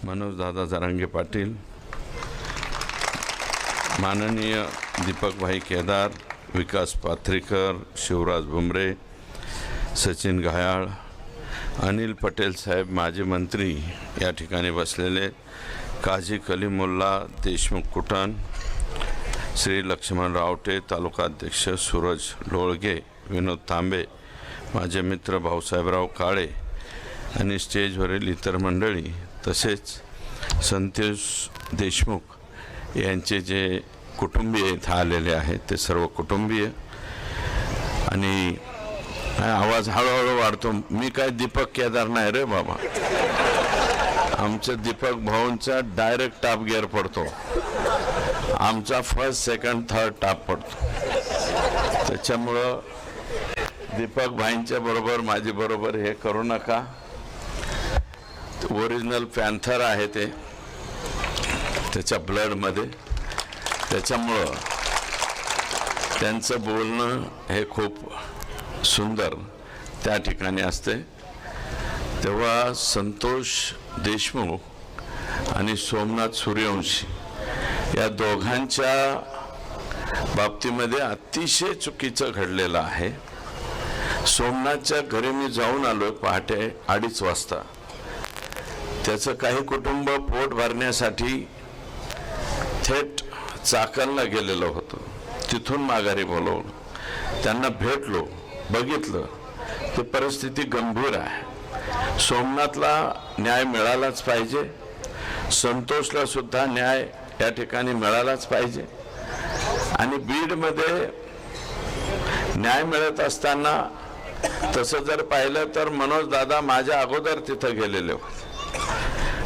मनोज दादा जरांगे पाटील, माननीय दीपक भाई केदार, विकास पाथरीकर, शिवराज भुमरे, सचिन घायाळ, अनिल पटेल साहेब, माजी मंत्री या ठिकाणी बसलेले, काजी कलीमुल्ला, देशमुख कुटण, श्री लक्ष्मण रावटे, तालुका अध्यक्ष सूरज लोळगे, विनोद तांबे, माझे मित्र भाऊसाहेबराव काळे आणि स्टेजवरील इतर मंडळी, तसेच संतोष देशमुख यांचे जे कुटुंबीय इथं आलेले आहेत ते सर्व कुटुंबीय. आणि आवाज हळूहळू वाढतो. मी काय दीपक केदार नाही रे बाबा, आमचं दीपक भाऊंचा डायरेक्ट टॉप गिअर पडतो, आमचा फर्स्ट सेकंड थर्ड टॉप पडतो. त्याच्यामुळं दीपक भाईंच्या बरोबर माझी बरोबर हे करू नका. ओरिजिनल पॅन्थर आहे ते त्याच्या ब्लडमध्ये, त्याच्यामुळं त्यांचं बोलणं हे खूप सुंदर त्या ठिकाणी असते. तेव्हा संतोष देशमुख आणि सोमनाथ सूर्यवंशी या दोघांच्या बाबतीमध्ये अतिशय चुकीचं घडलेलं आहे. सोमनाथच्या घरी मी जाऊन आलोय पहाटे 2:30 वाजता. त्याचं काही कुटुंब पोट भरण्यासाठी थेट चाकणला गेलेलं होतं. तिथून माघारी बोलवलं, त्यांना भेटलो, बघितलं ते परिस्थिती गंभीर आहे. सोमनाथला न्याय मिळालाच पाहिजे, संतोषला सुद्धा न्याय या ठिकाणी मिळालाच पाहिजे. आणि बीडमध्ये न्याय मिळत असताना तसं जर पाहिलं तर मनोज दादा माझ्या अगोदर तिथं गेलेले होते,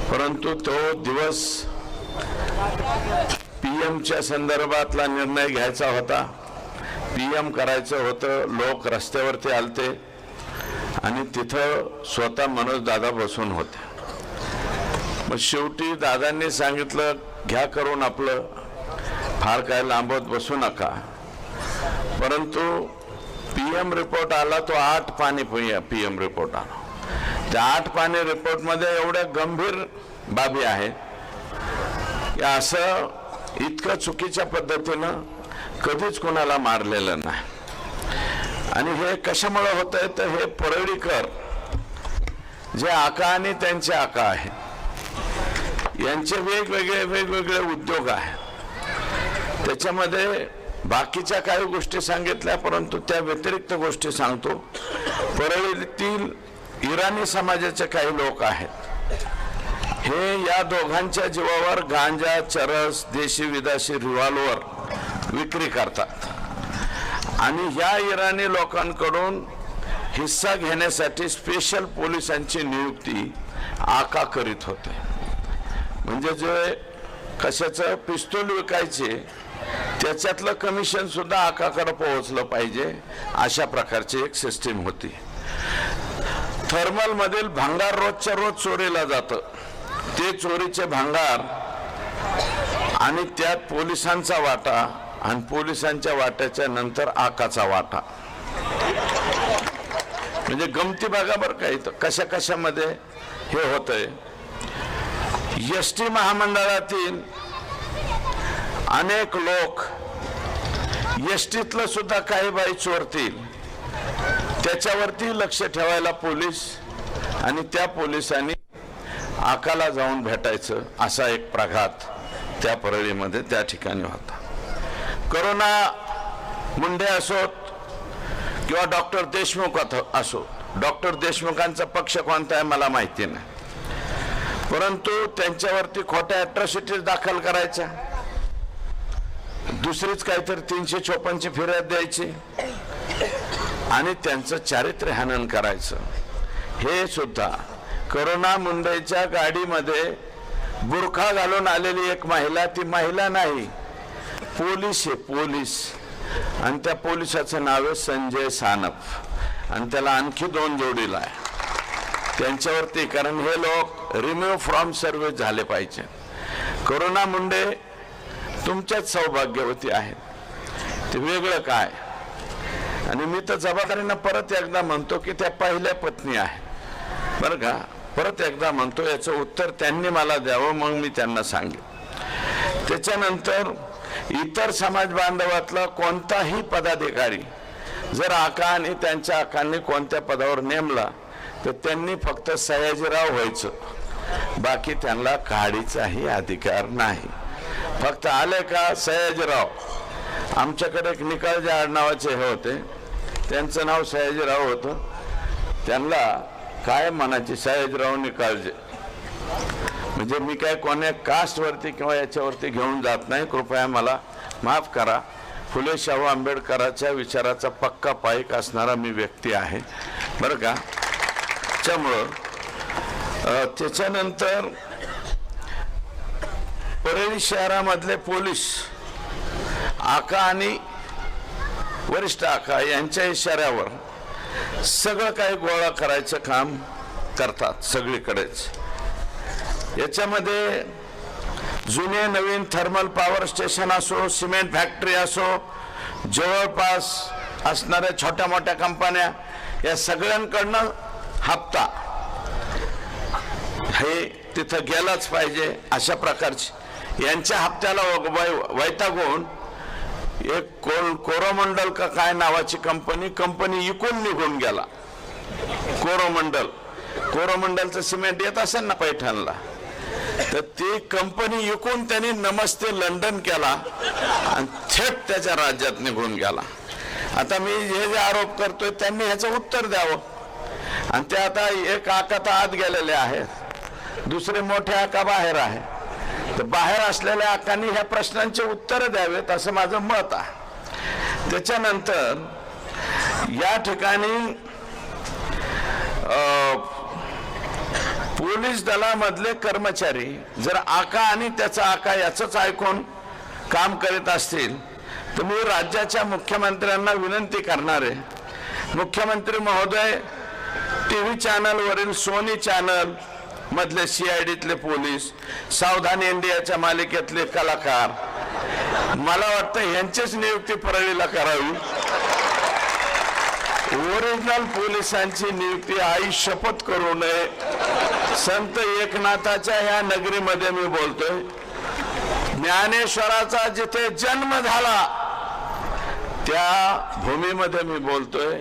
परंतु तो दिवस पीएमच्या संदर्भातला निर्णय घ्यायचा होता, पीएम करायचं होतं. लोक रस्त्यावरती आलते आणि तिथं स्वतः मनोज दादा बसून होते. मग शेवटी दादांनी सांगितलं घ्या करून आपलं, फार काय लांबत बसू नका. परंतु पीएम रिपोर्ट आला तो 8 पानी पीएम रिपोर्ट आला. त्या 8 पानी रिपोर्टमध्ये एवढ्या गंभीर बाबी आहेत की असं इतकं चुकीच्या पद्धतीनं कधीच कोणाला मारलेलं नाही. आणि हे कशामुळे होतंय तर हे परळीकर जे आका आणि त्यांचे आका आहेत यांचे वेगवेगळे उद्योग आहेत. त्याच्यामध्ये बाकीच्या काही गोष्टी सांगितल्या, परंतु त्या व्यतिरिक्त गोष्टी सांगतो. परळीतील इराणी समाजाचे काही लोक आहेत, हे या दोघांच्या जीवावर गांजा, चरस, देशी विदेशी रिव्हॉल्वर विक्री करतात. आणि या इराणी लोकांकडून हिस्सा घेण्यासाठी स्पेशल पोलिसांची नियुक्ती आका करीत होते. म्हणजे जे कशाचं पिस्तूल विकायचे त्याच्यातलं कमिशन सुद्धा आकाकडे पोहोचलं पाहिजे, अशा प्रकारची एक सिस्टीम होती. थर्मल मधील भांगार रोजच्या रोज चोरीला जातं. ते चोरीचे भांगार आणि त्यात पोलिसांचा वाटा आणि पोलिसांच्या वाट्याच्या नंतर आकाचा वाटा. म्हणजे गमती बघा बरं काही तर कशा कशामध्ये हे होतंय. एसटी महामंडळातील अनेक लोक एसटीतलं सुद्धा काही बाई चोरतील, त्याच्यावरती लक्ष ठेवायला पोलीस आणि त्या पोलिसांनी आकाला जाऊन भेटायचं असा एक प्रघात त्या परळीमध्ये त्या ठिकाणी होता. करोना मुंडे असोत किंवा डॉक्टर देशमुख असो, डॉक्टर देशमुखांचा पक्ष कोणता आहे मला माहिती नाही, परंतु त्यांच्यावरती खोट्या अॅट्रॉसिटीज दाखल करायच्या, दुसरीच काहीतरी 354ची फिर्याद द्यायची आणि त्यांचं चारित्र्य हनन करायचं. हे सुद्धा करोना मुंडेच्या गाडीमध्ये बुरखा घालून आलेली एक महिला, ती महिला नाही पोलीस आहे, पोलीस. आणि त्या पोलिसाचं नाव आहे संजय सानप आणि त्याला आणखी 2 जोडीला आहे त्यांच्यावरती. कारण हे लोक रिमूव्ह फ्रॉम सर्व्हिस झाले पाहिजे. करोना मुंडे तुमच्याच सौभाग्यवती आहेत, ते वेगळं काय. आणि मी तर जबाबदारीनं परत एकदा म्हणतो की त्या पहिल्या पत्नी आहेत बरं का. परत एकदा म्हणतो, याचं उत्तर त्यांनी मला द्यावं, मग मी त्यांना सांगेन. त्याच्यानंतर इतर समाज बांधवातला कोणताही पदाधिकारी जर आका आणि त्यांच्या आकांनी कोणत्या पदावर नेमला तर त्यांनी फक्त सयाजीराव व्हायचं, बाकी त्यांना काढीचाही अधिकार नाही. फक्त आले का सयाजीराव. आमच्याकडे एक निकाळजे आडनावाचे हे होते, त्यांचं नाव सयाजीराव होतं. त्यांना काय म्हणायचे, सयाजीराव निकाळजे. म्हणजे मी काय कोण्या कास्टवरती किंवा याच्यावरती घेऊन जात नाही, कृपया मला माफ करा. फुले शाहू आंबेडकरांच्या विचाराचा पक्का पाईक असणारा मी व्यक्ती आहे, बरं का. त्यामुळं त्याच्यानंतर परळी शहरामधले पोलीस आका आणि वरिष्ठ आका यांच्या इशाऱ्यावर सगळं काही गोळा करायचं काम करतात सगळीकडेच. याच्यामध्ये जुने नवीन थर्मल पॉवर स्टेशन असो, सिमेंट फॅक्टरी असो, जवळपास असणाऱ्या छोट्या मोठ्या कंपन्या, या सगळ्यांकडनं हप्ता हे तिथं गेलाच पाहिजे अशा प्रकारची यांच्या हप्त्याला वैतागून एक कोरोमंडल का काय नावाची कंपनी इकून निघून गेला. कोरोमंडलचं सिमेंट येत असेल ना पैठणला, तर ती कंपनी इकून त्यांनी नमस्ते लंडन केला आणि थेट त्याच्या राज्यात निघून गेला. आता मी हे जे आरोप करतोय त्यांनी ह्याचं उत्तर द्यावं. आणि ते आता एक आका तर आत गेलेले आहेत, दुसरे मोठे आका बाहेर आहे. तर बाहेर असलेल्या आकांनी ह्या प्रश्नांचे उत्तर द्यावेत असं माझं मत आहे. त्याच्यानंतर या ठिकाणी पोलीस दलामधले कर्मचारी जर आका आणि त्याचा आका याचंच ऐकून काम करीत असतील तर मी राज्याच्या मुख्यमंत्र्यांना विनंती करणार आहे, मुख्यमंत्री महोदय, टीव्ही चॅनलवरील सोनी चॅनल मधले CIDतले पोलीस, सावधान इंडियाच्या मालिकेतले कलाकार, मला वाटतं यांचीच नियुक्ती परळीला करावी. ओरिजिनल पोलिसांची नियुक्ती आई शपथ करू नये. संत एकनाथाच्या ह्या नगरीमध्ये मी बोलतोय, ज्ञानेश्वराचा जिथे जन्म झाला त्या भूमीमध्ये मी बोलतोय.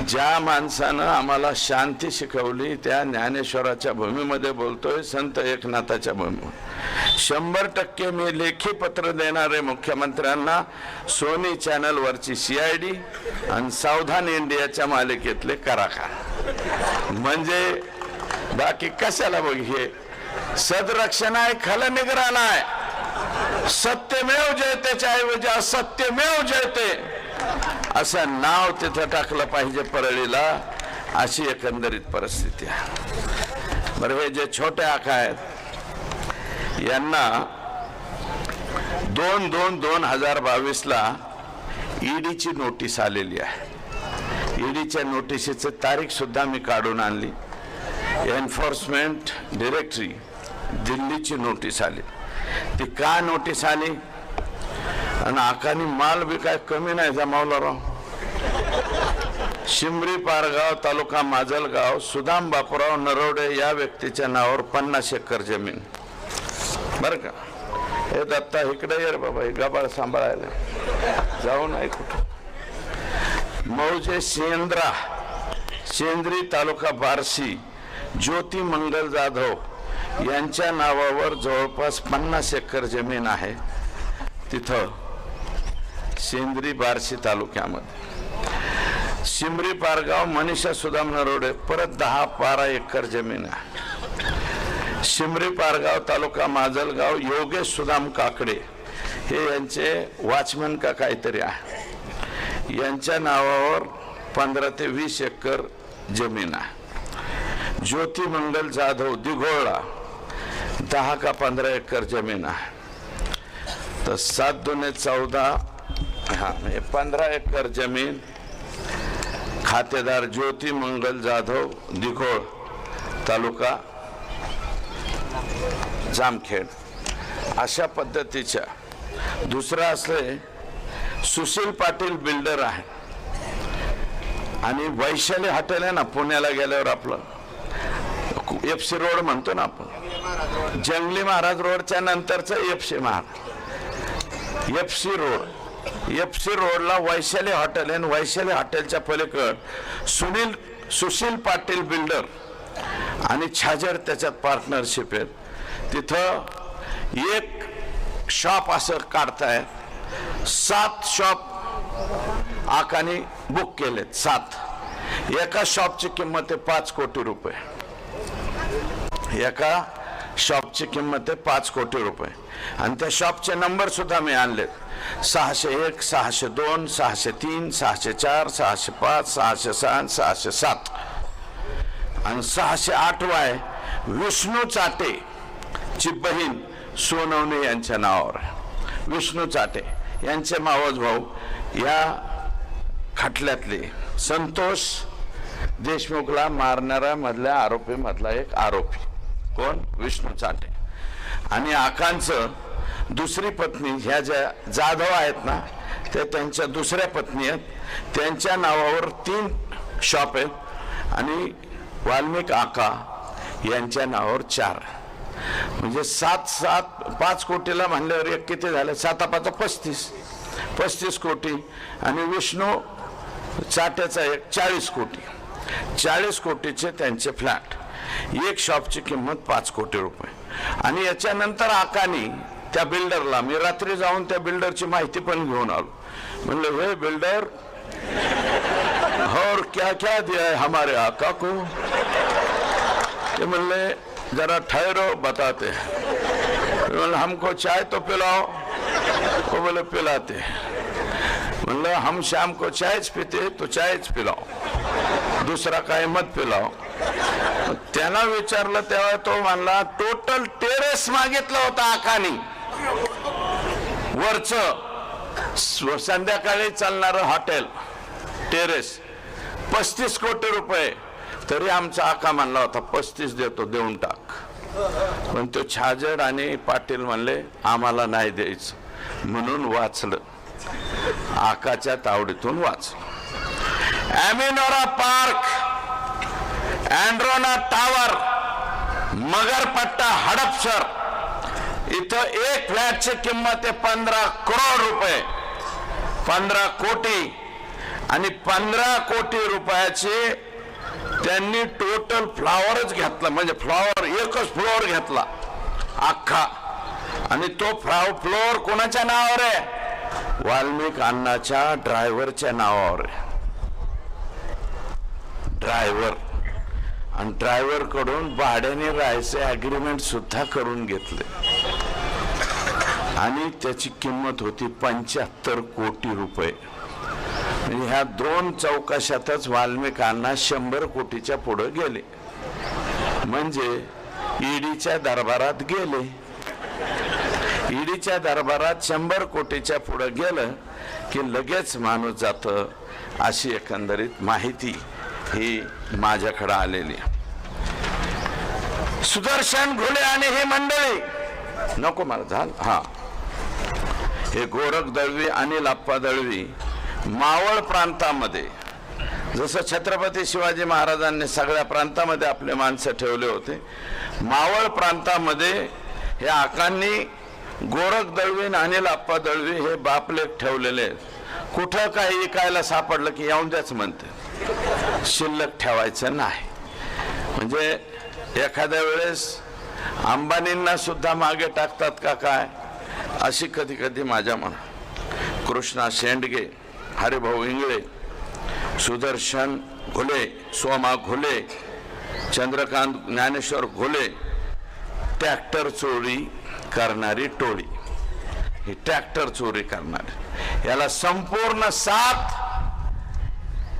ज्या माणसानं आम्हाला शांती शिकवली त्या ज्ञानेश्वराच्या भूमीमध्ये बोलतोय, संत एकनाथाच्या भूमीमध्ये. 100% मी लेखी पत्र देणारे मुख्यमंत्र्यांना सोनी चॅनलवरची CID आणि सावधान इंडियाच्या मालिकेतले कलाकार. म्हणजे बाकी कशाला बघ, हे सदरक्षण आहे, खलनिग्रहण आहे. सत्यमेव जयतेच्या ऐवजी असत्यमेव जयते असं नाव तिथं टाकलं पाहिजे परळीला, अशी एकंदरीत परिस्थिती आहे. बरं, हे जे छोटे आका आहेत यांना 2/2/2022ला EDची नोटीस आलेली आहे. EDच्या नोटिसीची तारीख सुद्धा मी काढून आणली. एन्फोर्समेंट डायरेक्टरी दिल्लीची नोटीस आली. ती का नोटीस आली? आणि आकानी माल बी काय कमी नाही जमावला राव. शिमरी पारगाव तालुका माजलगाव सुदाम बापूराव नरवडे या व्यक्तीच्या नावावर 50 एकर जमीन. बर का, हे दत्ता इकडे ये रे बाबा, हे गबाळ सांभाळायला जाऊ नाही कुठं. मौजे सेंद्री तालुका बार्शी ज्योती मंगल जाधव यांच्या नावावर जवळपास 50 एकर जमीन आहे तिथं सेंद्री बार्शी तालुक्यामध्ये. शिमरी पारगाव मनीषा सुदाम नरोडे परत 10-12 एकर जमीन आहे. शिमरी पारगाव तालुका माजलगाव योगेश सुदाम काकडे हे यांचे वॉचमन का काहीतरी आहे, यांच्या नावावर 15 ते 20 एकर जमीन आहे. ज्योती मंगल जाधव दिघोळा 10 का 15 एकर जमीन आहे. तर 7 दुने 14, 15 एकर जमीन. खातेदार ज्योती मंगल जाधव दिघोळ तालुका जामखेड. अशा पद्धतीच्या. दुसरा असले सुशील पाटील बिल्डर आहे आणि वैशाली हॉटेल आहे ना पुण्याला गेल्यावर आपलं, एफसी रोड म्हणतो ना आपण, जंगली महाराज रोडच्या नंतरचं FC Maharaj, FC road. FC रोडला वैशाली हॉटेल आहे. वैशाली हॉटेलच्या पलीकड सुशील पाटील बिल्डर आणि छाजेड त्याच्यात पार्टनरशिप आहेत. तिथं एक शॉप असं काढताय, 7 शॉप आकानी बुक केलेत. 7. एका शॉपची किंमत आहे 5 कोटी रुपये. एका शॉपची किंमत आहे 5 कोटी रुपये. आणि त्या शॉपचे नंबर सुद्धा मी आणलेत. 601, 602, 603, 604, 605, 606, 607 आणि 608 वाय विष्णू चाटे ची बहीण सोनवणे यांच्या नावावर. विष्णू चाटे यांचे मावस भाऊ या खटल्यातले संतोष देशमुखला मारणाऱ्या मधल्या आरोपी मधला एक आरोपी. कोण? विष्णू चाटे. आणि आकांचं दुसरी पत्नी ह्या ज्या जाधव आहेत ना, ते त्यांच्या दुसऱ्या पत्नी आहेत. त्यांच्या नावावर 3 शॉप आहेत आणि वाल्मिक आका यांच्या नावावर 4. म्हणजे 5 कोटीला म्हणल्यावर एक किती झालं? 7×5 35 कोटी. आणि विष्णू चाट्याचा एक 40 कोटी. 40 कोटीचे त्यांचे फ्लॅट. एक शॉपची किंमत 5 कोटी रुपये. आणि याच्यानंतर आकानी त्या बिल्डरला, मी रात्री जाऊन त्या बिल्डरची माहिती पण घेऊन आलो. म्हणलं, हे बिल्डर, और क्या क्या दिया है हमारे आका को? ये म्हणले, जरा ठहरो बताते. हमको चाय तो पिलाओ. वो बोले पिलाते. म्हणलं, हम शाम को चायच पीते तो चायच पिलाओ, दुसरा काय मत पिलाओ. त्याला विचारलं तेव्हा तो म्हणला, टोटल टेरेस मागितलं होतं आकानी, वरचं संध्याकाळी चालणारं हॉटेल टेरेस, 35 कोटी रुपये. तरी आमचा आका म्हणला होता 35 देतो, देऊन टाक. पण तो छाजेड आणि पाटील म्हणले, आम्हाला नाही द्यायचं. म्हणून वाचलं, आकाच्या तावडीतून वाचलं. ॲमिनोरा पार्क, अँड्रोना टावर, मगरपट्टा, हडपसर इथं एक फ्लॅटची किंमत आहे 15 करोड रुपये, 15 कोटी. आणि 15 कोटी रुपयाचे त्यांनी टोटल फ्लॉवरच घेतला. म्हणजे फ्लॉवर, एकच फ्लोअर घेतला अख्खा. आणि तो फ्लोअर कोणाच्या नावावर आहे? वाल्मिक अण्णाच्या ड्रायव्हरच्या नावावर आहे. ड्रायव्हर. आणि ड्रायव्हर कडून भाड्याने राहायचे अग्रीमेंट सुद्धा करून घेतले. आणि त्याची किंमत होती 75 कोटी रुपये. ह्या 2 चौकशातच वाल्मिक अण्णा 100 कोटीच्या पुढे गेले. म्हणजे ईडीच्या दरबारात गेले. ईडीच्या दरबारात 100 कोटीच्या पुढे गेलं की लगेच माणूस जातं. अशी एकंदरीत माहिती ही माझ्याकडे आलेली. सुदर्शन घुले आणि ही मंडळी, नको मला झालं, हा, हे गोरख दळवी, अनिल आप्पा दळवी मावळ प्रांतामध्ये, जसं छत्रपती शिवाजी महाराजांनी सगळ्या प्रांतामध्ये आपले माणसं ठेवले होते, मावळ प्रांतामध्ये हे आकांनी गोरख दळवी आणि अनिल आप्पा दळवी हे बापलेख ठेवलेले आहेत. कुठं काही विकायला सापडलं की येऊन द्याच म्हणते, शिल्लक ठेवायचं नाही. म्हणजे एखाद्या वेळेस अंबानींना सुद्धा मागे टाकतात का काय, अशी कधी कधी माझ्या मनात. कृष्णा शेंडगे, हरिभाऊ इंगळे, सुदर्शन घुले, सोमा घुले, चंद्रकांत ज्ञानेश्वर घुले, ट्रॅक्टर चोरी करणारी टोळी, ही ट्रॅक्टर चोरी करणारी, याला संपूर्ण साथ.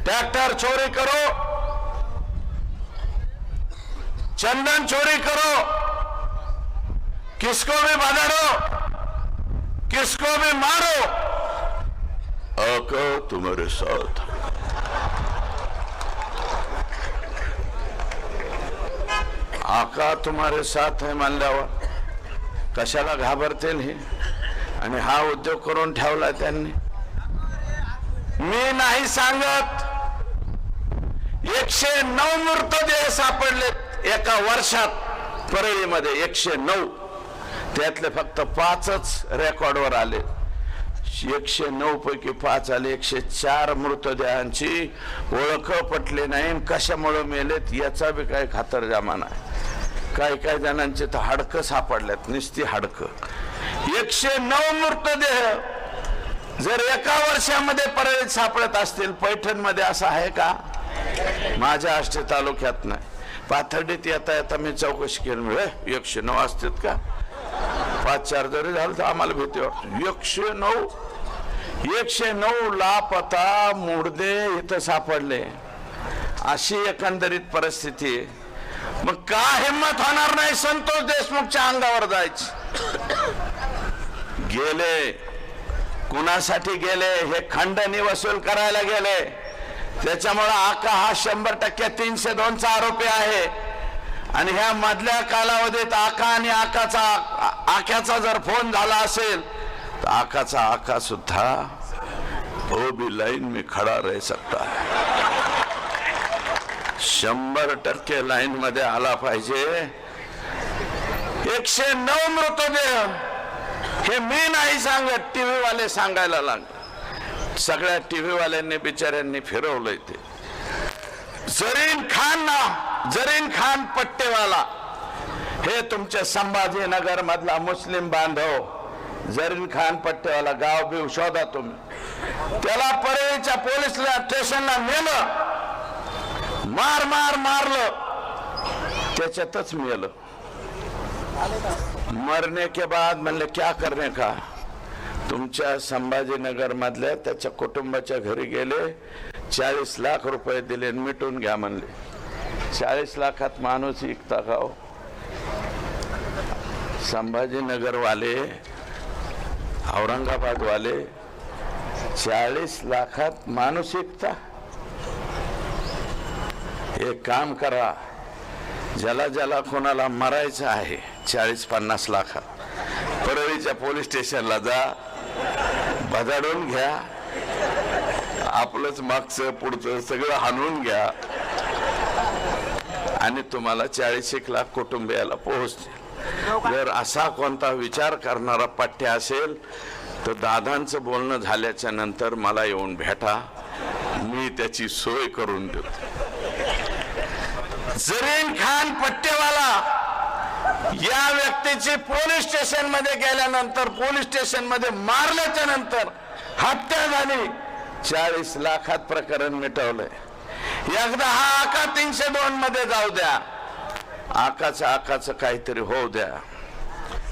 ट्रैक्टर चोरी करो, चंदन चोरी करो, किसको भी बधारो, किसको भी मारो, आका तुम्हारे साथ. आका तुम्हारे साथ है म्हणल्यावर कशाला घाबरतील हे. आणि हा उद्योग करून ठेवला त्यांनी. मी नाही सांगत, 109 मृतदेह सापडलेत एका वर्षात परळीमध्ये 109, त्यातले फक्त 5च रेकॉर्डवर आले. 109 पैकी 5 आले. 104 मृतदेहांची ओळख पटली नाही. कशामुळे मेलेत याचा बी काही खातरजमा नाही. काही जणांचे तर हाडकं सापडल्यात, नुसती हाडकं. 109 मृतदेह जर एका वर्षामध्ये परळीत सापडत असतील, पैठणमध्ये असं आहे का? माझ्या आष्टी तालुक्यात नाही. पाथर्डीत येता येता मी चौकशी केली, 109 असतात का? 5-4 जरी झालं तर आम्हाला भीती वाटते. 109 लापता मुर्दे इथं सापडले. अशी एकंदरीत परिस्थिती आहे. मग का हिम्मत होणार नाही संतोष देशमुखच्या अंगावर जायची? गेले कुणासाठी गेले? हे खंडणी वसूल करायला गेले. त्याच्यामुळे आका हा 100% 302चा आरोपी आहे. आणि ह्या मधल्या कालावधीत आका आणि आक्याचा जर फोन झाला असेल तर आका सुद्धा वो भी लाइन में खड़ा रह सकता है. 100% लाईन मध्ये आला पाहिजे. 109 मृतदेह हे मी नाही सांगत, टीव्ही वाले सांगायला लागले. सगळ्या टीव्ही वाल्यांनी बिचाऱ्यांनी फिरवलंय ते. जरीन खान पट्टेवाला हे तुमच्या संभाजीनगर मधला मुस्लिम बांधव जरीन खान पट्टेवाला, गाव बिव शोधा तुम्ही. त्याला परळीच्या पोलीस स्टेशनला नेलं, मारलं, त्याच्यातच मेलं. मरने के बाद म्हणले क्या करने का? तुमच्या संभाजीनगर मधल्या त्याच्या कुटुंबाच्या घरी गेले, 40 लाख रुपये दिले, मिटून घ्या म्हणले. 40 लाखात माणूस विकता का हो? संभाजीनगर वाले, औरंगाबाद वाले 40 लाखात माणूस विकता? एक काम करा, ज्याला कोणाला मरायचं आहे 40-50 लाखात, परळीच्या पोलीस स्टेशनला जा, बजाडून घ्या, आपलंच मागचं पुढचं सगळं हाणून घ्या आणि तुम्हाला 40 लाख कुटुंबियाला पोहोचतील. जर असा कोणता विचार करणारा पट्टे असेल तर दादांचं बोलणं झाल्याच्या नंतर मला येऊन भेटा, मी त्याची सोय करून देतो. जरीन खान पट्टेवाला या व्यक्तीची पोलीस स्टेशन मध्ये गेल्यानंतर, पोलीस स्टेशन मध्ये मारल्याच्या नंतर हत्या झाली. 40 लाखात प्रकरण मिटवलंय. एकदा हा आका 302 मध्ये जाऊ द्या, आकाचं काहीतरी होऊ द्या,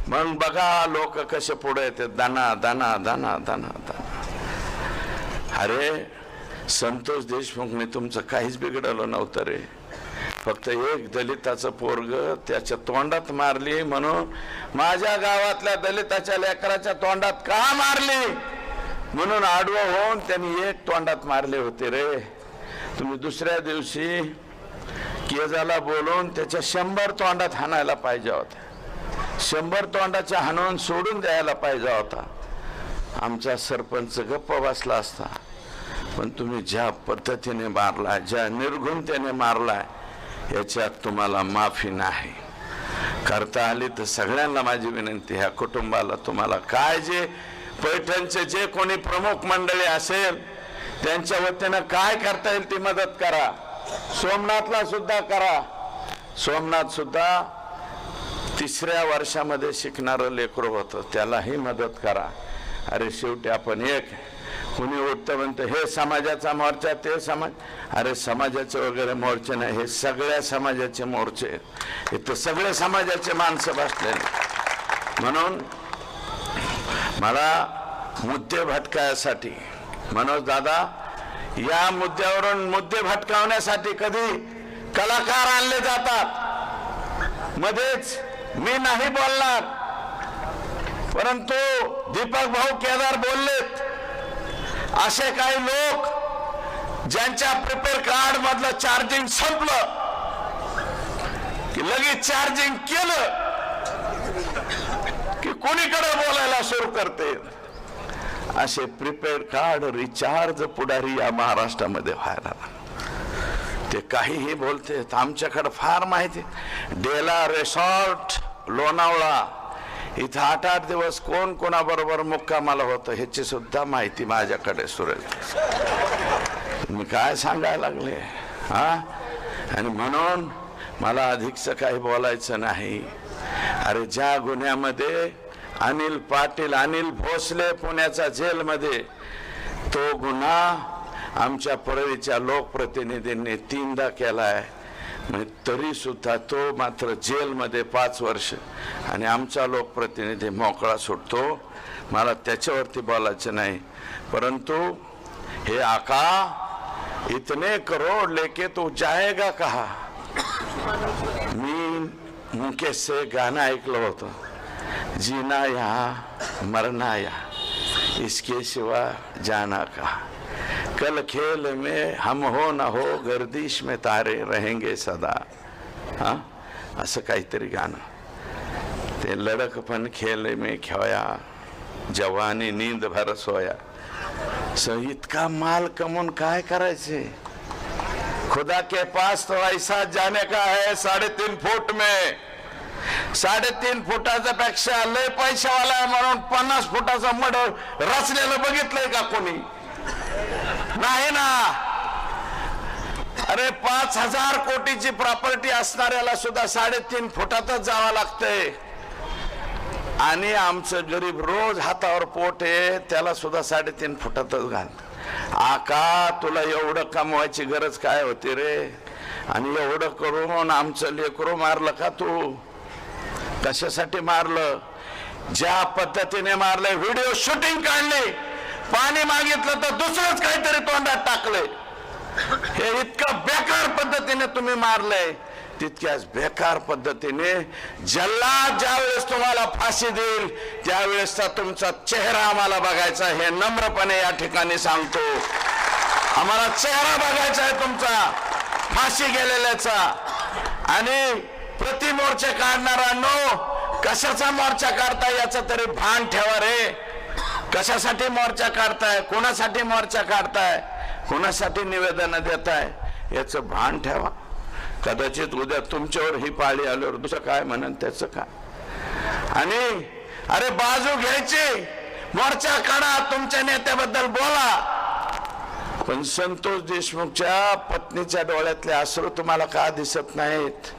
मग बघा लोक कसे पुढे येते. दाना दाना दाना दाना दाना. अरे संतोष देशमुखने तुमचं काहीच बिघडवलं नव्हतं रे. फक्त एक दलिताचं पोरग त्याच्या तोंडात मारली म्हणून, माझ्या गावातल्या दलिताच्या लेकराच्या तोंडात का मारली म्हणून आडवं होऊन त्यांनी एक तोंडात मारले होते रे. तुम्ही दुसऱ्या दिवशी केजाला बोलून त्याच्या 100 तोंडात हाणायला पाहिजे होता. 100 तोंडाच्या हाणून सोडून द्यायला पाहिजे होता. आमचा सरपंच गप्प बसला असता. पण तुम्ही ज्या पद्धतीने मारलाय, ज्या निर्घुणतेने मारलाय, याच्यात तुम्हाला माफी नाही. करता आली तर सगळ्यांना माझी विनंती, ह्या कुटुंबाला तुम्हाला काय जे पैठणचे जे कोणी प्रमुख मंडळी असेल त्यांच्या वतीनं काय करता येईल ती मदत करा. सोमनाथला सुद्धा करा. सोमनाथ सुद्धा 3ऱ्या वर्षामध्ये शिकणारं लेकरू होतं, त्यालाही मदत करा. अरे शेवटी आपण एक, कुणी उठतं म्हणतं हे समाजाचा मोर्चा, ते समाज, अरे समाजाचे वगैरे मोर्चे नाही, हे सगळ्या समाजाचे मोर्चे. इथं सगळे समाजाचे माणसं बसलेले. म्हणून मला मुद्दे भटकायसाठी, मनोज दादा या मुद्द्यावरून मुद्दे भटकावण्यासाठी कधी कलाकार आणले जातात. मध्येच मी नाही बोलणार, परंतु दीपक भाऊ केदार बोललेत. असे काही लोक ज्यांच्या प्रिपेअर कार्ड मधलं चार्जिंग संपलं की लगेच चार्जिंग केलं की कोणीकडे बोलायला सुरू करते. असे प्रिपेअर कार्ड रिचार्ज पुढारी या महाराष्ट्रामध्ये व्हायला. ते काहीही बोलते. आमच्याकडे फार माहिती. डेला रिसॉर्ट लोणावळा इथं 8-8 दिवस कोण कोणाबरोबर मुक्कामाला होतं ह्याची सुद्धा माहिती माझ्याकडे. सुरेश मी काय सांगायला लागले हा. आणि म्हणून मला अधिकचं काही बोलायचं नाही. अरे ज्या गुन्ह्यामध्ये अनिल पाटील, अनिल भोसले पुण्याच्या जेलमध्ये, तो गुन्हा आमच्या परळीच्या लोकप्रतिनिधींनी 3दा केलाय. तरी सुद्धा तो मात्र जेलमध्ये 5 वर्ष आणि आमचा लोकप्रतिनिधी मोकळा सुटतो. मला त्याच्यावरती बोलायचं नाही. परंतु हे आका इतने करोड लेके तू जाएगा कहा. मी मुकेश से गाणं ऐकलं होतं, जीना यहाँ मरना यहाँ इसके सिवा जाना कहा. कल खेल में हम हो न हो गर्दिश में तारे रहेंगे सदा. हा असं काहीतरी गाणं. ते लड़कपन खेल में खोया जवानी नींद भर सोया. इतका माल कमवून काय करायचे. खुदा के पास तो ऐसा जाने का है 3.5 फूट में. 3.5 फुटाच्या पेक्षा लय पैशावाला आहे म्हणून 50 फुटाचा मड रचलेलं बघितलंय का कोणी. नाही ना. अरे 5,000 कोटीची प्रॉपर्टी असणाऱ्याला सुद्धा 3.5 फुटातच जावं लागतंय. आणि आमचं गरीब रोज हातावर पोट आहे त्याला सुद्धा 3.5 फुटातच घाल. आका तुला एवढं कमवायची गरज काय होती रे. आणि एवढं करून आमचं लेकरू मारलं का तू. कशासाठी मारलं. ज्या पद्धतीने मारलंय. व्हिडिओ शूटिंग काढली, पाणी मागितलं तर दुसरंच काहीतरी तोंडात टाकलंय. हे इतकं बेकार पद्धतीने तुम्ही मारलंय. तितक्याच बेकार पद्धतीने जल्लाद ज्यावेळेस तुम्हाला फाशी देईल त्यावेळेसचा तुमचा चेहरा आम्हाला बघायचा. हे नम्रपणे या ठिकाणी सांगतो. आम्हाला चेहरा बघायचा आहे तुमचा फाशी गेलेल्याचा. आणि प्रतिमोर्चा काढणाऱ्यांनो, कशाचा मोर्चा काढताय याचं तरी भान ठेवा रे. कशासाठी मोर्चा काढताय, कोणासाठी मोर्चा काढताय, कोणासाठी निवेदन देताय याचं भान ठेवा. कदाचित उद्या तुमच्यावर ही पाळी आल्यावर दुसरं काय म्हणन त्याचं काय. आणि अरे बाजू घ्यायची, मोर्चा काढा, तुमच्या नेत्याबद्दल बोला. पण संतोष देशमुखच्या पत्नीच्या डोळ्यातले अश्रू तुम्हाला का दिसत नाहीत.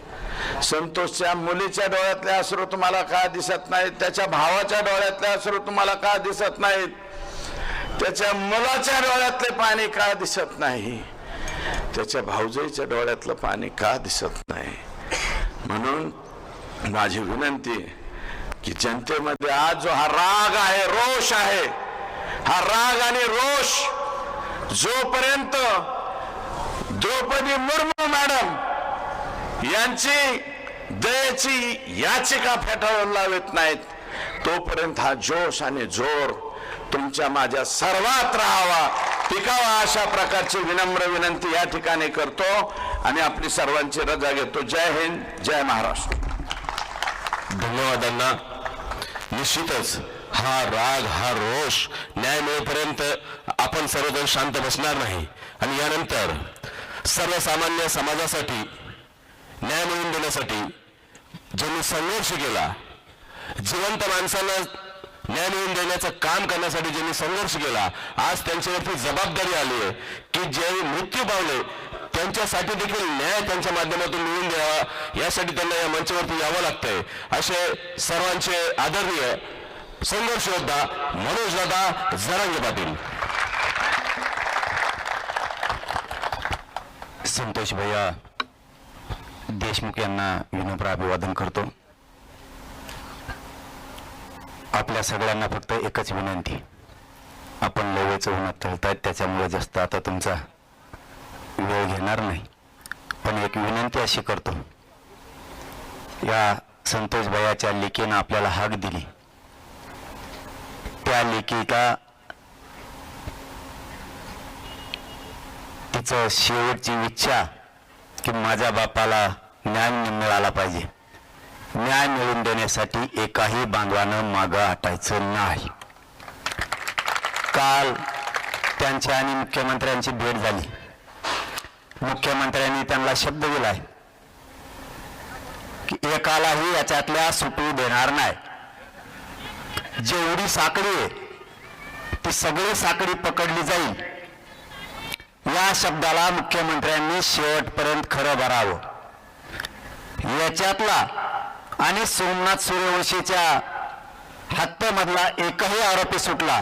संतोषच्या मुलीच्या डोळ्यातले अश्रू तुम्हाला का दिसत नाहीत. त्याच्या भावाच्या डोळ्यातले अश्रू तुम्हाला का दिसत नाहीत. त्याच्या मुलाच्या डोळ्यातले पाणी का दिसत नाही. त्याच्या भाऊजाईच्या डोळ्यातलं पाणी का दिसत नाही. म्हणून माझी विनंती की जनतेमध्ये आज जो हा राग आहे, रोष आहे, हा राग आणि रोष जोपर्यंत द्रौपदी मुर्मू मॅडम यांची दयेची याचिका फेटाळून लावत नाहीत तोपर्यंत हा जोश आणि जोर तुमच्या माझ्या सर्वात राहावा, टिकावा, अशा प्रकारची विनम्र विनंती या ठिकाणी करतो आणि आपली सर्वांची रजा घेतो. जय हिंद, जय महाराष्ट्र. धन्यवादांना. निश्चितच हा राग, हा रोष न्याय मिळेपर्यंत आपण सर्वजण शांत बसणार नाही. आणि यानंतर सर्वसामान्य समाजासाठी न्याय मिळवून देण्यासाठी ज्यांनी संघर्ष केला, जिवंत माणसाला न्याय मिळवून देण्याचं काम करण्यासाठी ज्यांनी संघर्ष केला, आज त्यांच्यावरती जबाबदारी आली आहे की जे मृत्यू पावले त्यांच्यासाठी देखील न्याय त्यांच्या माध्यमातून मिळवून द्यावा, यासाठी त्यांना या मंचावरती यावं लागतंय. असे सर्वांचे आदरणीय संघर्ष योद्धा मनोजदादा जरांगे पाटील. संतोष भैया देशमुख यांना विनम्र अभिवादन करतो. आपल्या सगळ्यांना फक्त एकच विनंती, आपण लवेचं उन्हात तळतायत त्याच्यामुळे जास्त आता तुमचा वेळ घेणार नाही, पण एक विनंती अशी करतो, या संतोष भैयाच्या लेकीनं आपल्याला हाक दिली, त्या लेकीला तिचं शेवटची इच्छा की माझ्या बापाला न्याय मिळाला पाहिजे. न्याय मिळवून देण्यासाठी एकाही बांधवानं मागं हटायचं नाही. काल त्यांच्या आणि मुख्यमंत्र्यांची भेट झाली. मुख्यमंत्र्यांनी त्यांना शब्द दिलाय की एकालाही याच्यातल्या सुटू देणार नाही. जेवढी साखळी आहे ती सगळी साखळी पकडली जाईल. या शब्दाला मुख्यमंत्र्यांनी शेवटपर्यंत खरं भरावं. याच्यातला आणि सोमनाथ सूर्यवंशीच्या हत्येमधला एकही आरोपी सुटला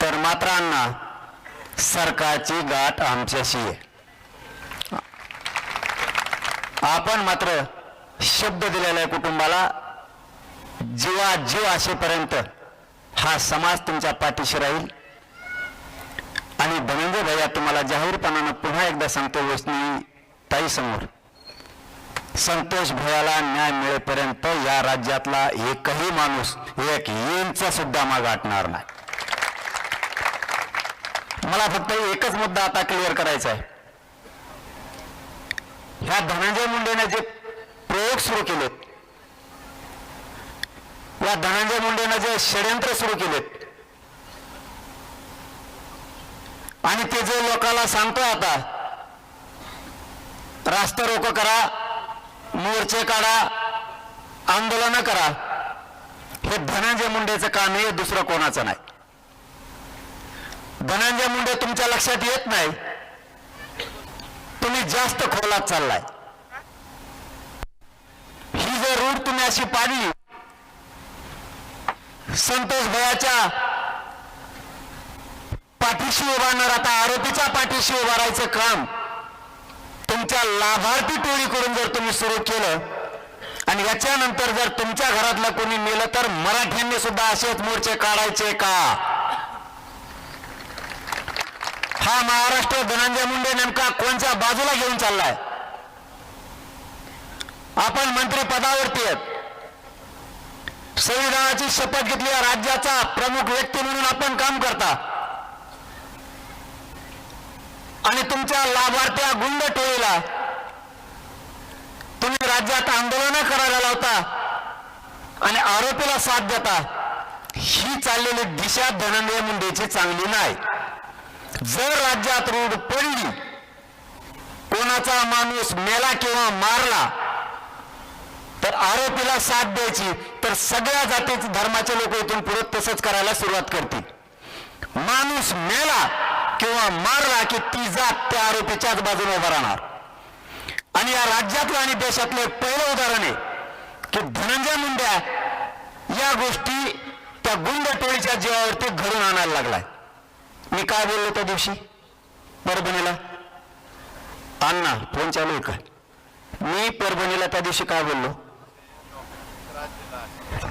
तर मात्र अण्णा सरकारची गाठ आमच्याशी आहे. आपण मात्र शब्द दिलेल्या कुटुंबाला जीवाजीव असेपर्यंत हा समाज तुमच्या पाठीशी राहील. आणि धनंजय भैया, तुम्हाला जाहीरपणानं पुन्हा एकदा सांगतो वैष्णवी ताई समोर, संतोष भैयाला न्याय मिळेपर्यंत या राज्यातला एकही माणूस एक इंच सुद्धा माग हटणार नाही. मला फक्त एकच मुद्दा आता क्लिअर करायचा आहे. ह्या धनंजय मुंडेने जे प्रयोग सुरू केलेत, या धनंजय मुंडेने जे षडयंत्र सुरू केलेत आणि ते जे लोकांना सांगतोय आता रास्ता रोको करा, मोर्चे काढा, आंदोलन करा, हे धनंजय मुंडेचं काम आहे, दुसरं कोणाचं नाही. धनंजय मुंडे तुमच्या लक्षात येत नाही. तुम्ही जास्त खोलात चाललाय. ही जर रूट तुम्ही अशी पाडली, संतोष भैयाच्या पाठीशी उभा न राहता आरोपीच्या पाठीशी उभा राहायचं काम तुमच्या लाभार्थी टोळीकडून जर तुम्ही सुरू केलं आणि याच्यानंतर जर तुमच्या घरातलं कोणी मेलं तर मराठ्यांनी सुद्धा असेच मोर्चे काढायचे का? हा महाराष्ट्र धनंजय मुंडे नेमका कोणत्या बाजूला घेऊन चाललाय? आपण मंत्री पदावरती आहेत, संविधानाची शपथ घेतली, राज्याचा प्रमुख व्यक्ती म्हणून आपण काम करता आणि तुमच्या लाभार्थ्या गुंड टोळीला तुम्ही राज्यात आंदोलन करायला लावता आणि आरोपीला साथ देता. ही चाललेली दिशा धनंजय मुंडेची चांगली नाही. जर राज्यात रोड पडली, कोणाचा माणूस मेला किंवा मारला तर आरोपीला साथ द्यायची, तर सगळ्या जाती धर्माचे लोक इथून पुढे तसंच करायला सुरुवात करतील. माणूस मेला किंवा मारला की ती जात त्या आरोपीच्याच बाजूने उभा राहणार. आणि या राज्यातलं आणि देशातलं पहिलं उदाहरण आहे की धनंजय मुंड्या या गोष्टी त्या गुंड टोळीच्या जीवावरती घडून आणायला लागलाय. मी काय बोललो त्या दिवशी परभणीला? अण्णा फोन चालू आहे का? मी परभणीला त्या दिवशी काय बोललो?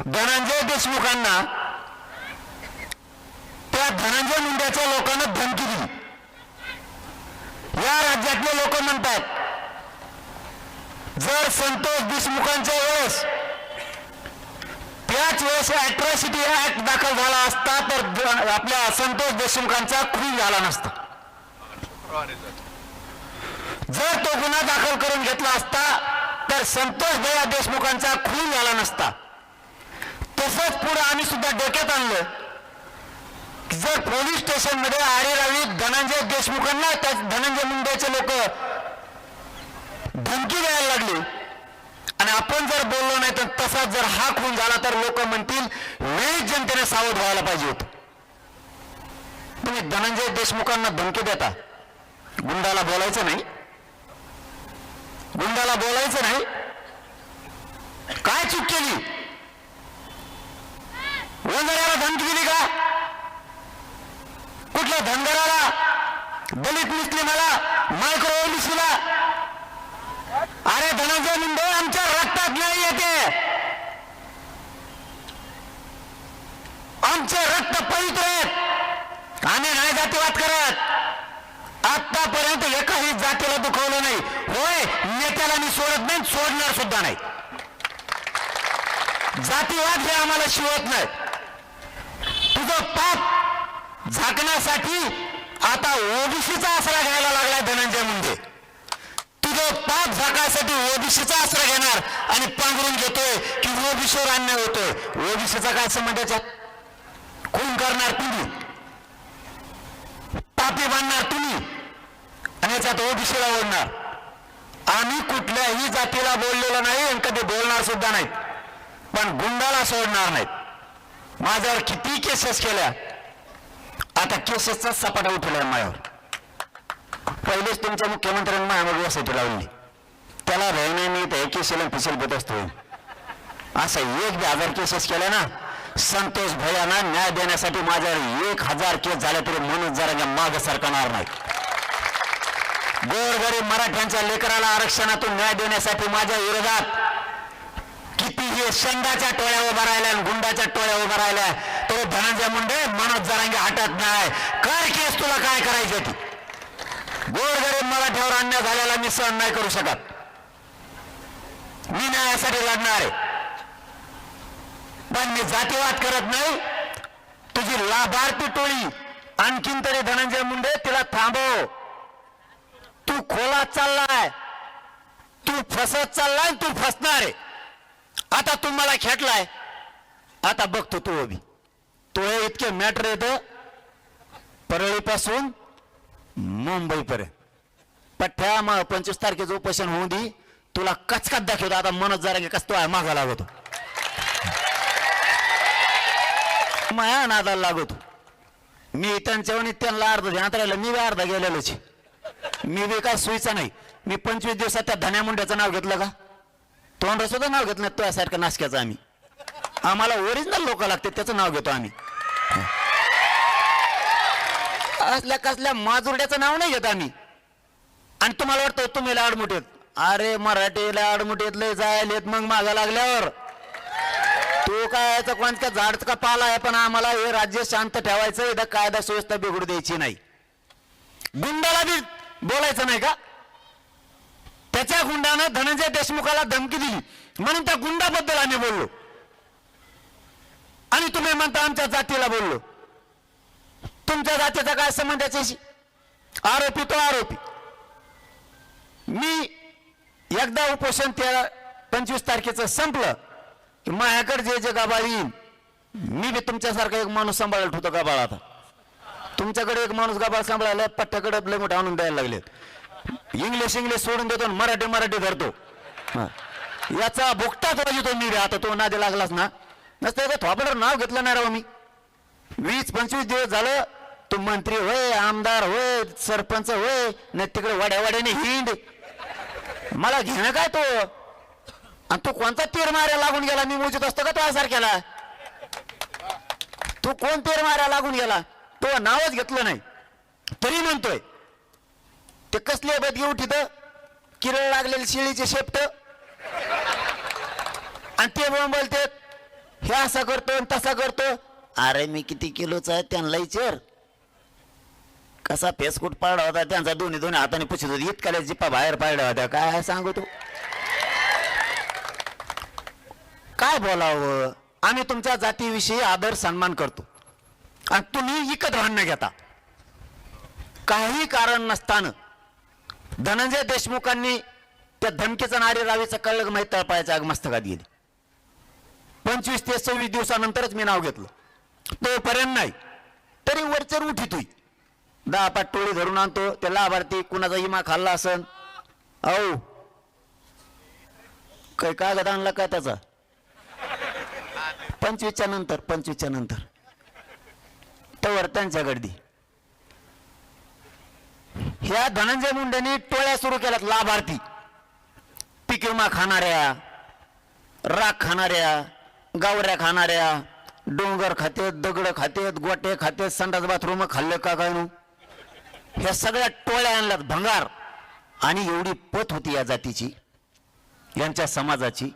धनंजय देशमुखांना त्या धनंजय मुंड्याच्या लोकांना धमकी दिली. या राज्यातले लोक म्हणतात जर संतोष देशमुखांच्या वेळेस त्याच वेळेस अॅट्रॉसिटी ऍक्ट दाखल झाला असता तर आपल्या संतोष देशमुखांचा खून झाला नसता. जर तो गुन्हा दाखल करून घेतला असता तर संतोष भैया देशमुखांचा खून झाला नसता. तसंच पुढे आम्ही सुद्धा डोक्यात आणलं, जर पोलीस स्टेशन मध्ये आरेरावी धनंजय देशमुखांना त्या धनंजय मुंडेचे लोक धमकी द्यायला लागली आणि आपण जर बोललो नाही तर तसाच जर हा खून झाला तर लोक म्हणतील वेळीच जनतेने सावध व्हायला पाहिजे होतं. तुम्ही धनंजय देशमुखांना धमकी देता, गुंडाला बोलायचं नाही, गुंडाला बोलायचं नाही. काय चूक केली? वंजाऱ्याला धमकी दिली का? कुठल्या धनगराला, दलित मुस्लिमाला, मायक्रो ओबीसीला? अरे धनंजय मुंडे आमच्या रक्तात नाही येते, आमचे रक्त पवित्र आहेत, आम्ही नाही जातीवाद करत. आतापर्यंत एकाही जातीला दुखवलं नाही. होय, नेत्याला मी सोडत नाही, सोडणार सुद्धा नाही. जातीवाद हे आम्हाला शिवत नाही. तुझं पाप झाकण्यासाठी आता ओबीसीचा आसरा घ्यायला लागलाय धनंजय मुंडे. तुझं पाप झाकायसाठी ओबीसीचा आसरा घेणार आणि पांघरून घेतोय की ओबीसीवर अन्याय होतोय. ओबीसीचा काय संबंध त्याच्यात? खून करणार तुम्ही, पापी बांधणार तुम्ही आणि याच्यात ओबीसीला ओढणार. आम्ही कुठल्याही जातीला बोललेलो नाही आणि कधी बोलणार सुद्धा नाहीत, पण गुंडाला सोडणार नाहीत. माझ्यावर किती केसेस केल्या, आता केसेसचा सपाटा उठवलाय माझ्यावर. पहिलेच तुमच्या मुख्यमंत्र्यांनी माझ्यावर व्यवस्थित लावली, त्याला भय नाही, मी तर केसेला पिसेल पेत असतो. असं 1,000 केसेस केल्या ना, संतोष भैयाना न्याय देण्यासाठी माझ्यावर 1,000 केस झाल्या तरी मनोज जरांगे मागे सरकणार नाही. गोरगरीब मराठ्यांच्या लेकराला आरक्षणातून न्याय देण्यासाठी माझ्या विरोधात कितीही शेंडाच्या टोळ्या उभा राहिल्या आणि गुंडाच्या टोळ्या उभा राहिल्या, तो धनंजय मुंडे मनोज जरांगे हटत नाही. काय केस तुला काय करायची ती? गोरगरीब मराठ्यावर अन्याय झालेला मी सहन नाही करू शकत. मी न्यायासाठी लढणार आहे, पण मी जातीवाद करत नाही. तुझी लाभार्थी टोळी आणखीन तरी धनंजय मुंडे तिला थांबव. तू खोलात चाललाय, तू फसत चाललाय, तू फसणार आहे. आता तू मला खेटलाय, आता बघतो तू उभी. तो इतके मॅटर येतं परळीपासून मुंबईपर्यंत. पठ्ठ्या 25 तारखेचं उपोषण होऊन दे, तुला कचकच दाखवतो. आता मनोज जरांगे कसं तो आहे मागा लागतो, माया नादाला लागतो. मी त्यांच्यावर त्यांना अर्ध ध्यानात राहिलं, मी अर्धा गेलेलोच. मी बी काय सुईचा नाही. मी 25 दिवसात त्या धन्या मुंड्याचं नाव घेतलं का? तोंड सुद्धा नाव घेतलं नाही तुझ्यासारखं नासक्याचं. आम्ही आम्हाला ओरिजिनल लोक लागते त्याचं नाव घेतो आम्ही. असल्या कसल्या माजुरड्याचं नाव नाही घेत आम्ही. आणि तुम्हाला वाटतं तुम्ही लाडमुठेत, अरे मराठी लाडमुठेत लय जायलेत मग मागा लागल्यावर. तू काय याचं कोणत्या झाडचं का पाला आहे, पण आम्हाला हे राज्य शांत ठेवायचं, इथं कायदा सुव्यवस्था बिघडू द्यायची नाही. गुंडाला बी बोलायचं नाही का? त्याच्या गुंडानं धनंजय देशमुखाला धमकी दिली म्हणून त्या गुंडाबद्दल आम्ही बोललो, आणि तुम्ही म्हणता आमच्या जातीला बोललो. तुमच्या जातीचा काय संबंध त्याच्याशी? आरोपी तो आरोपी. मी एकदा उपोषण 25 तारखेचं संपलं की माझ्याकडे जे जे गाबाळ येईल, मी बी तुमच्यासारखा एक माणूस सांभाळत होतो गाबाळ. आता तुमच्याकडे एक माणूस गाबाळ सांभाळायला पट्ट्याकडे लय मोठं आणून द्यायला लागलेत. इंग्लिश सोडून देतो, मराठी धरतो. याचा भुकटा तो मी आता तो नादी लागलाच ना, नसतं थोपडर नाव घेतलं नाही राव. मी 20-25 दिवस झालं तू मंत्री होय, आमदार होय, सरपंच होय, नाही तिकडे वाड्याने हिंड. मला घेणं काय तो? आणि तू कोणता तीर माऱ्या लागून गेला? मी मोजत असतो का तो सारख्याला? तू कोण तीर माऱ्या लागून गेला? तो नावच घेतलं नाही तरी म्हणतोय. ते कसले बदगी उठित किरळ लागलेली शिळीचे शेपट, आणि ते बोलते हे असं करतो तसा करतो. अरे मी किती किलोचा आहे त्यांना विचार. कसा फेसकूट पाडा होता त्यांचा, दोन्ही हाताने पुछत होती, इतकाल्या जिप्पा बाहेर पाडला होता. काय सांगू तू? काय बोलावं? आम्ही तुमच्या जातीविषयी आदर सन्मान करतो आणि तुम्ही विकत भांडणं घेता. काही कारण नसताना धनंजय देशमुखांनी त्या धमकीचं नारे रावीचं कळलं माहीत तळपायाच्या मस्तकात गेली. 25 ते 26 दिवसानंतरच मी नाव घेतलं. तोपर्यंत नाही तरी वरचर उठितोय. 10 पाट टोळी धरून आणतो. ते लाभार्थी कुणाचा इमा खाल्ला असन, अहो काही कागद आणला काय त्याचा? 25च्या नंतर तवर त्यांच्या गर्दी. ह्या धनंजय मुंडेंनी टोळ्या सुरू केल्यात. लाभार्थी पीक विमा खाणाऱ्या, राख खाणाऱ्या, गावऱ्या खाणाऱ्या, डोंगर खातेत, दगड खातेत, गोटे खातेत, संडास बाथरूम खाल्ले का काय नु, ह्या सगळ्या टोळ्या आणल्यात भंगार. आणि एवढी पत होती या जातीची, यांच्या समाजाची,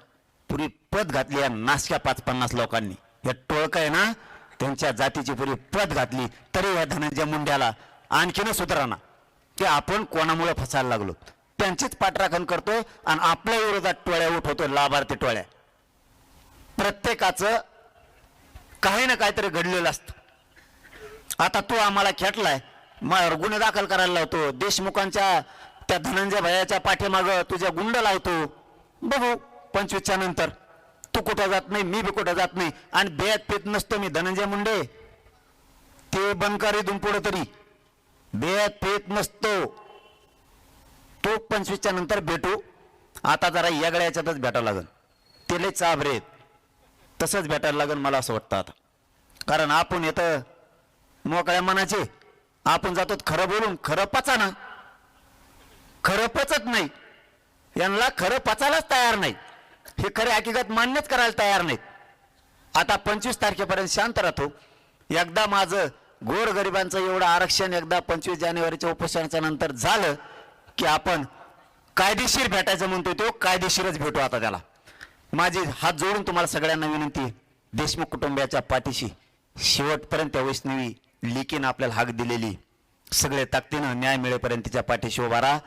पुरी पत घातली या नासक्या 5-50 लोकांनी. या टोळका आहे ना, त्यांच्या जातीची पुरी पत घातली. तरी या धनंजय मुंड्याला आणखीनच सुधारणा की आपण कोणामुळे फसायला लागलो. त्यांचीच पाठराखण करतोय आणि आपल्या विरोधात टोळ्या उठवतोय, लाभार्थी टोळ्या. प्रत्येकाचं काही ना काहीतरी घडलेलं असतं. आता तू आम्हाला खेटलाय, मग गुन्हे दाखल करायला लावतो. देशमुखांच्या त्या धनंजय भैयाच्या पाठीमागं तुझ्या गुंड लावतो. बघू 25च्या नंतर. तू कुठं जात नाही, मी बी कुठं जात नाही. आणि बेत पेत नसतो मी धनंजय मुंडे. ते बनकारी दुम पुढे तरी बेत पेत नसतो. तो 25च्या नंतर भेटू. आता जरा वेगळ्या याच्यातच भेटावं लागेल. ते लय चाभरे आहेत, तसंच भेटायला लागेल मला असं वाटतं आता. कारण आपण येतं मोकळ्या मनाचे, आपण जातो खरं बोलून, खरं पचाना, खरं पचत नाही. यांना खरं पचायलाच तयार नाही, हे खरे हकीकत मान्यच करायला तयार नाहीत. आता 25 तारखेपर्यंत शांत राहतो. एकदा माझं गोरगरिबांचं एवढं आरक्षण एकदा 25 जानेवारीच्या उपोषणाच्या नंतर झालं की आपण कायदेशीर भेटायचं म्हणतो, तो कायदेशीरच भेटू. आता त्याला माझी हात जोडून तुम्हाला सगळ्यांना विनंती आहे, देशमुख कुटुंबियाच्या पाठीशी शेवटपर्यंत त्या वैष्णवी लिकीनं आपल्याला हाक दिलेली, सगळे ताकदीनं न्याय मिळेपर्यंत तिच्या पाठीशी उभा राहा,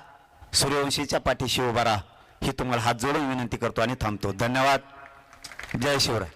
सूर्यवंशीच्या पाठीशी उभा राहा, ही तुम्हाला हात जोडून विनंती करतो आणि थांबतो. धन्यवाद. जय शिवराय.